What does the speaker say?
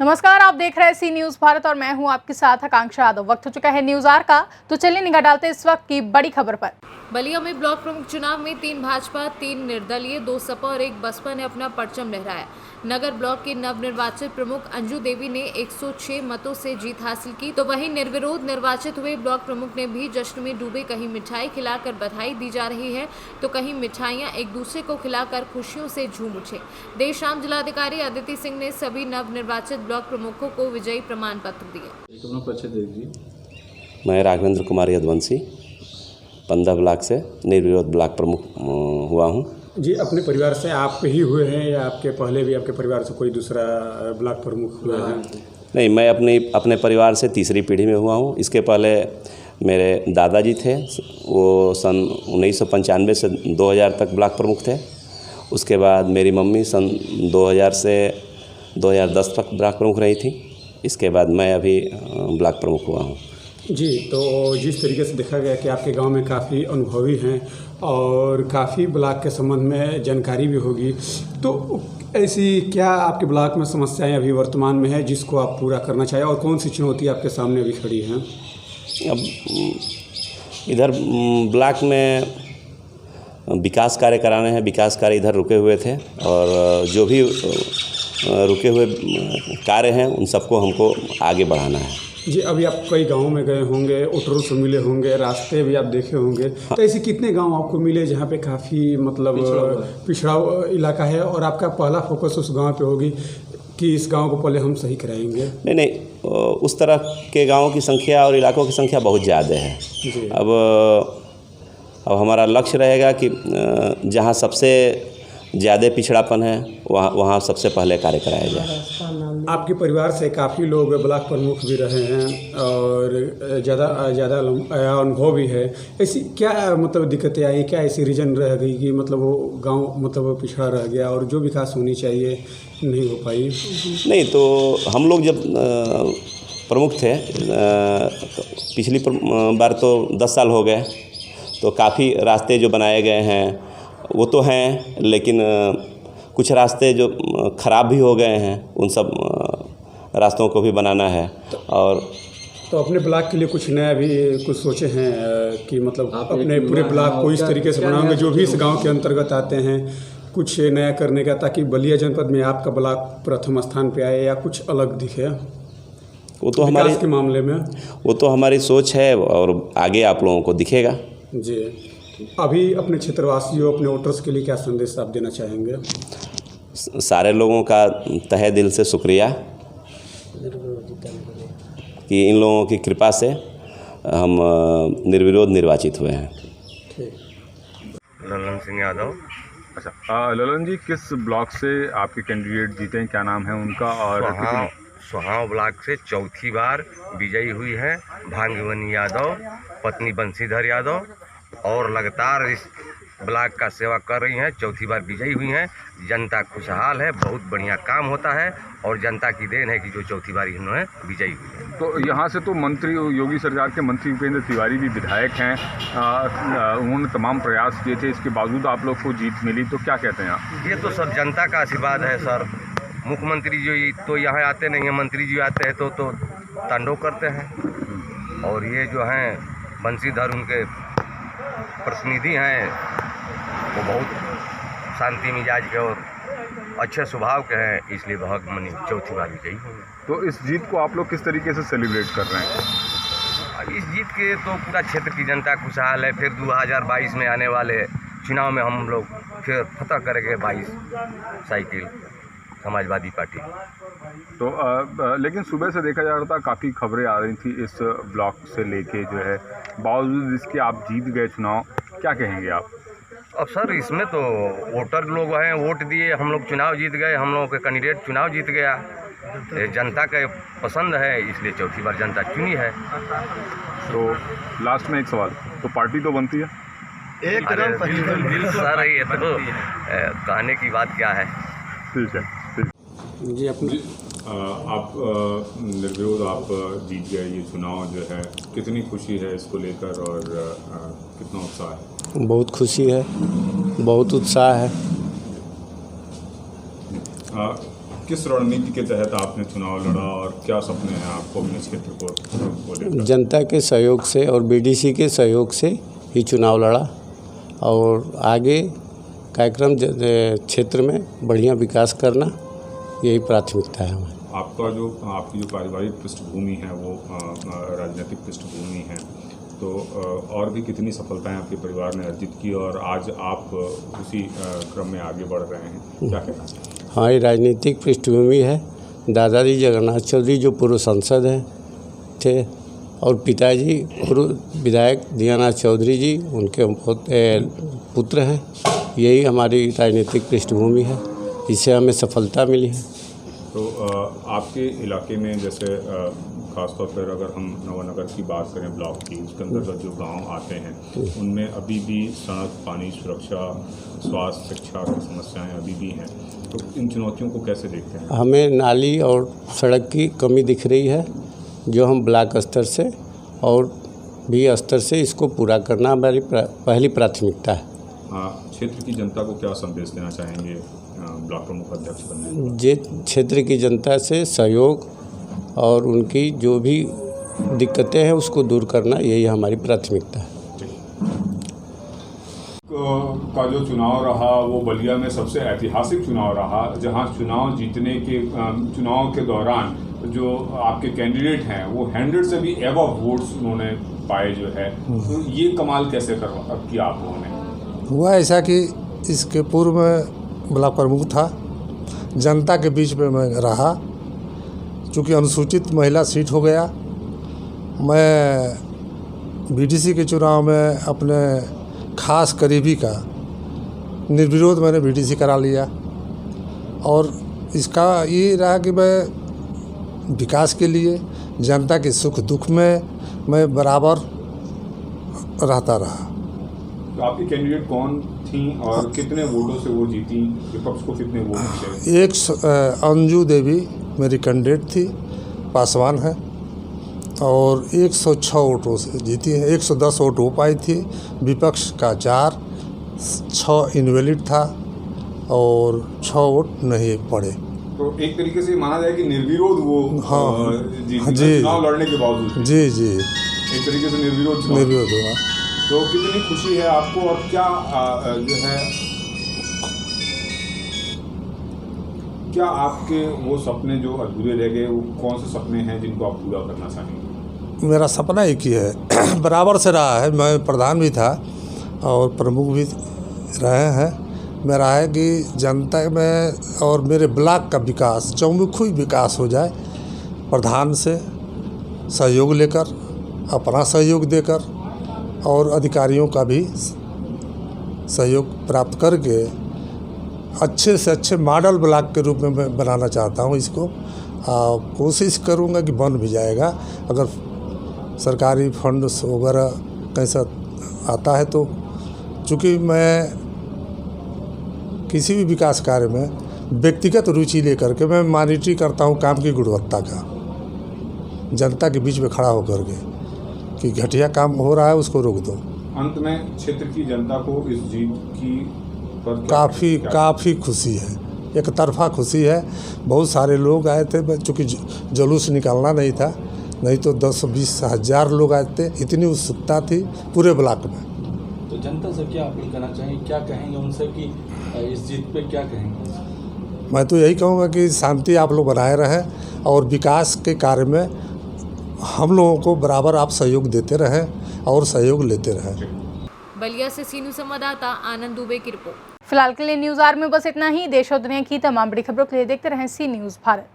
नमस्कार, आप देख रहे हैं सी न्यूज भारत और मैं हूं आपके साथ आकांक्षा यादव। वक्त हो चुका है न्यूज आर का, तो चलिए निगाह डालते हैं इस वक्त की बड़ी खबर पर। बलिया में ब्लॉक प्रमुख चुनाव में 3 भाजपा, 3 निर्दलीय, 2 सपा और 1 बसपा ने अपना परचम लहराया। नगर ब्लॉक के नवनिर्वाचित प्रमुख अंजू देवी ने 106 मतों से जीत हासिल की, तो वहीं निर्विरोध निर्वाचित हुए ब्लॉक प्रमुख ने भी जश्न में डूबे। कहीं मिठाई खिलाकर बधाई दी जा रही है तो कहीं मिठाइयां एक दूसरे को खिलाकर खुशियों से झूम उठे। देर शाम जिलाधिकारी अदिति सिंह ने सभी नवनिर्वाचित ब्लॉक प्रमुखों को विजयी प्रमाण पत्र दिए। मैं राघवेंद्र कुमार यदवंशी 15 ब्लॉक से निर्विरोध ब्लॉक प्रमुख हुआ हूँ। जी, अपने परिवार से आप ही हुए हैं या आपके पहले भी आपके परिवार से कोई दूसरा ब्लॉक प्रमुख हुआ है? नहीं, मैं अपने परिवार से तीसरी पीढ़ी में हुआ हूँ। इसके पहले मेरे दादाजी थे, वो सन 1995 से 2000 तक ब्लॉक प्रमुख थे। उसके बाद मेरी मम्मी सन 2000 से 2010 तक ब्लॉक प्रमुख रही थी। इसके बाद मैं अभी ब्लॉक प्रमुख हुआ हूँ। जी, तो जिस तरीके से देखा गया कि आपके गांव में काफ़ी अनुभवी हैं और काफ़ी ब्लॉक के संबंध में जानकारी भी होगी, तो ऐसी क्या आपके ब्लॉक में समस्याएं अभी वर्तमान में है जिसको आप पूरा करना चाहें और कौन सी चुनौती आपके सामने अभी खड़ी हैं? अब इधर ब्लॉक में विकास कार्य कराने हैं। विकास कार्य इधर रुके हुए थे और जो भी रुके हुए कार्य हैं उन सबको हमको आगे बढ़ाना है। जी, अभी आप कई गांवों में गए होंगे, वोटरों से मिले होंगे, रास्ते भी आप देखे होंगे, तो ऐसे कितने गांव आपको मिले जहां पे काफ़ी मतलब पिछड़ा इलाका है और आपका पहला फोकस उस गांव पे होगी कि इस गांव को पहले हम सही कराएंगे? नहीं, उस तरह के गाँवों की संख्या और इलाकों की संख्या बहुत ज़्यादा है। अब हमारा लक्ष्य रहेगा कि जहाँ सबसे ज़्यादा पिछड़ापन है वहाँ सबसे पहले कार्य कराया जाए। आपके परिवार से काफ़ी लोग ब्लॉक प्रमुख भी रहे हैं और ज़्यादा अनुभव भी है। ऐसी क्या मतलब दिक्कतें आई, क्या ऐसी रीजन रह गई कि मतलब वो गांव मतलब पिछड़ा रह गया और जो विकास होनी चाहिए नहीं हो पाई? नहीं, तो हम लोग जब प्रमुख थे पिछली बार तो 10 साल हो गए, तो काफ़ी रास्ते जो बनाए गए हैं वो तो हैं, लेकिन कुछ रास्ते जो ख़राब भी हो गए हैं, उन सब रास्तों को भी बनाना है। और तो अपने ब्लॉक के लिए कुछ नया भी कुछ सोचे हैं कि मतलब अपने पूरे ब्लॉक को इस तरीके से बनाओगे जो भी इस गांव के अंतर्गत आते हैं, कुछ नया करने का, ताकि बलिया जनपद में आपका ब्लॉक प्रथम स्थान पे आए या कुछ अलग दिखे? वो तो हमारे के मामले में वो तो हमारी सोच है और आगे आप लोगों को दिखेगा। जी, अभी अपने क्षेत्रवासियों, अपने वोटर्स के लिए क्या संदेश आप देना चाहेंगे? सारे लोगों का तहे दिल से शुक्रिया कि इन लोगों की कृपा से हम निर्विरोध निर्वाचित हुए हैं। ललन सिंह यादव। अच्छा, ललन जी, किस ब्लॉक से आपके कैंडिडेट जीते हैं, क्या नाम है उनका? और सुहाव ब्लॉक से चौथी बार विजयी हुई है भाग्यवनी यादव, पत्नी बंशीधर यादव, और लगातार इस ब्लॉक का सेवा कर रही हैं। चौथी बार विजयी हुई हैं। जनता खुशहाल है, बहुत बढ़िया काम होता है और जनता की देन है कि जो चौथी बार इन्होंने विजयी हुई है। तो यहाँ से तो मंत्री योगी सरकार के मंत्री उपेंद्र तिवारी भी विधायक हैं, उन्होंने तमाम प्रयास किए थे, इसके बावजूद आप लोग को जीत मिली, तो क्या कहते हैं आप? ये तो सब जनता का आशीर्वाद है सर। मुख्यमंत्री जी तो यहाँ आते नहीं हैं, मंत्री जी आते हैं तो तांडव करते हैं, और ये जो हैं बंशीधर उनके प्रतिनिधि हैं, वो बहुत शांति मिजाज के और अच्छे स्वभाव के हैं, इसलिए भाग्यवनी चौथी बार विजयी हुए। तो इस जीत को आप लोग किस तरीके से सेलिब्रेट कर रहे हैं? इस जीत के तो पूरा क्षेत्र की जनता खुशहाल है। फिर 2022 में आने वाले चुनाव में हम लोग फिर फतह करेंगे 22 साइकिल समाजवादी पार्टी। तो लेकिन सुबह से देखा जा रहा था, काफ़ी खबरें आ रही थी इस ब्लॉक से लेके जो है, बावजूद इसके आप जीत गए चुनाव, क्या कहेंगे आप? अब सर इसमें तो वोटर लोग हैं, वोट दिए, हम लोग चुनाव जीत गए, हम लोगों के कैंडिडेट चुनाव जीत गया, जनता का पसंद है, इसलिए चौथी बार जनता चुनी है। तो लास्ट में एक सवाल, तो पार्टी तो बनती है? एकदम सर, ये तो कहने की बात क्या है। ठीक है, ठीक। जी, अपनी आप निर्विरोध आप जीत गए ये चुनाव जो है, कितनी खुशी है इसको लेकर और कितना उत्साह है? बहुत खुशी है, बहुत उत्साह है। किस रणनीति के तहत आपने चुनाव लड़ा और क्या सपने हैं आपको अपने क्षेत्र को लेकर? जनता के सहयोग से और बीडीसी के सहयोग से ही चुनाव लड़ा और आगे कार्यक्रम क्षेत्र में बढ़िया विकास करना यही प्राथमिकता है हमारी। आपकी जो पारिवारिक पृष्ठभूमि है वो राजनीतिक पृष्ठभूमि है, तो और भी कितनी सफलताएं आपके परिवार ने अर्जित की और आज आप उसी क्रम में आगे बढ़ रहे हैं, क्या कहना चाहिए? हमारी राजनीतिक पृष्ठभूमि है। दादाजी जगन्नाथ चौधरी जो पूर्व सांसद हैं थे और पिताजी पूर्व विधायक दियानाथ चौधरी जी उनके पुत्र हैं। यही हमारी राजनीतिक पृष्ठभूमि है, इससे हमें सफलता मिली है। तो आपके इलाके में जैसे खासतौर पर अगर हम नवानगर की बात करें ब्लॉक की, उसके अंतर्गत जो गांव आते हैं उनमें अभी भी सड़क, पानी, सुरक्षा, स्वास्थ्य, शिक्षा की समस्याएं अभी भी हैं, तो इन चुनौतियों को कैसे देखते हैं? हमें नाली और सड़क की कमी दिख रही है, जो हम ब्लॉक स्तर से और भी स्तर से इसको पूरा करना हमारी पहली प्राथमिकता है। क्षेत्र की जनता को क्या संदेश देना चाहेंगे ब्लॉक प्रमुख अध्यक्ष बनने? जे क्षेत्र की जनता से सहयोग और उनकी जो भी दिक्कतें हैं उसको दूर करना यही हमारी प्राथमिकता है। का जो चुनाव रहा वो बलिया में सबसे ऐतिहासिक चुनाव रहा, जहां चुनाव के दौरान जो आपके कैंडिडेट हैं वो 100 से भी एबव वोट्स उन्होंने पाए जो है, तो ये कमाल कैसे किया आप लोगों ने? हुआ ऐसा कि इसके पूर्व में ब्लॉक प्रमुख था, जनता के बीच में मैं रहा, चूँकि अनुसूचित महिला सीट हो गया। मैं बीडीसी के चुनाव में अपने खास करीबी का निर्विरोध मैंने बीडीसी करा लिया और इसका ये रहा कि मैं विकास के लिए जनता के सुख दुख में मैं बराबर रहता रहा। तो आपकी कैंडिडेट कौन थी और कितने वोटों से वो जीती? विपक्ष को कितने वोट मिले? अंजू देवी मेरी कैंडिडेट थी, पासवान है, और 106 वोटों से जीती है। 110 वोट हो पाई थी, विपक्ष का 4, 6 इनवैलिड था और 6 वोट नहीं पड़े। तो एक तरीके से माना जाए कि निर्विरोध वो जी चुनाव लड़ने के बावजूद जी एक तरीके से निर्विरोध हुआ। तो कितनी खुशी है आपको और क्या जो है क्या आपके वो सपने जो अधूरे रह गए वो कौन से सपने हैं जिनको आप पूरा करना चाहेंगे? मेरा सपना एक ही है, बराबर से रहा है, मैं प्रधान भी था और प्रमुख भी रहे हैं। मेरा है कि जनता में और मेरे ब्लॉक का विकास, चौमुखी विकास हो जाए, प्रधान से सहयोग लेकर, अपना सहयोग देकर और अधिकारियों का भी सहयोग प्राप्त करके अच्छे से अच्छे मॉडल ब्लॉक के रूप में मैं बनाना चाहता हूँ इसको। कोशिश करूँगा कि बन भी जाएगा, अगर सरकारी फंड वगैरह कैसा आता है तो। चूँकि मैं किसी भी विकास कार्य में व्यक्तिगत रुचि लेकर के मैं मॉनिटरिंग करता हूँ काम की गुणवत्ता का, जनता के बीच में खड़ा होकर के कि घटिया काम हो रहा है उसको रोक दो। अंत में क्षेत्र की जनता को इस जीत की पर काफ़ी खुशी है, एक तरफा खुशी है। बहुत सारे लोग आए थे, चूँकि जुलूस निकालना नहीं था, नहीं तो 10-20 हज़ार लोग आए थे, इतनी उत्सुकता थी पूरे ब्लॉक में। तो जनता से क्या अपील करना चाहिए, क्या कहेंगे उनसे कि इस जीत पे क्या कहेंगे? मैं तो यही कहूँगा कि शांति आप लोग बनाए रहें और विकास के कार्य में हम लोगों को बराबर आप सहयोग देते रहें और सहयोग लेते रहें। बलिया से सीनू संवाददाता आनंद दुबे की रिपोर्ट। फिलहाल के लिए न्यूज़ आवर में बस इतना ही। देश और दुनिया की तमाम बड़ी खबरों के लिए देखते रहें सी न्यूज़ भारत।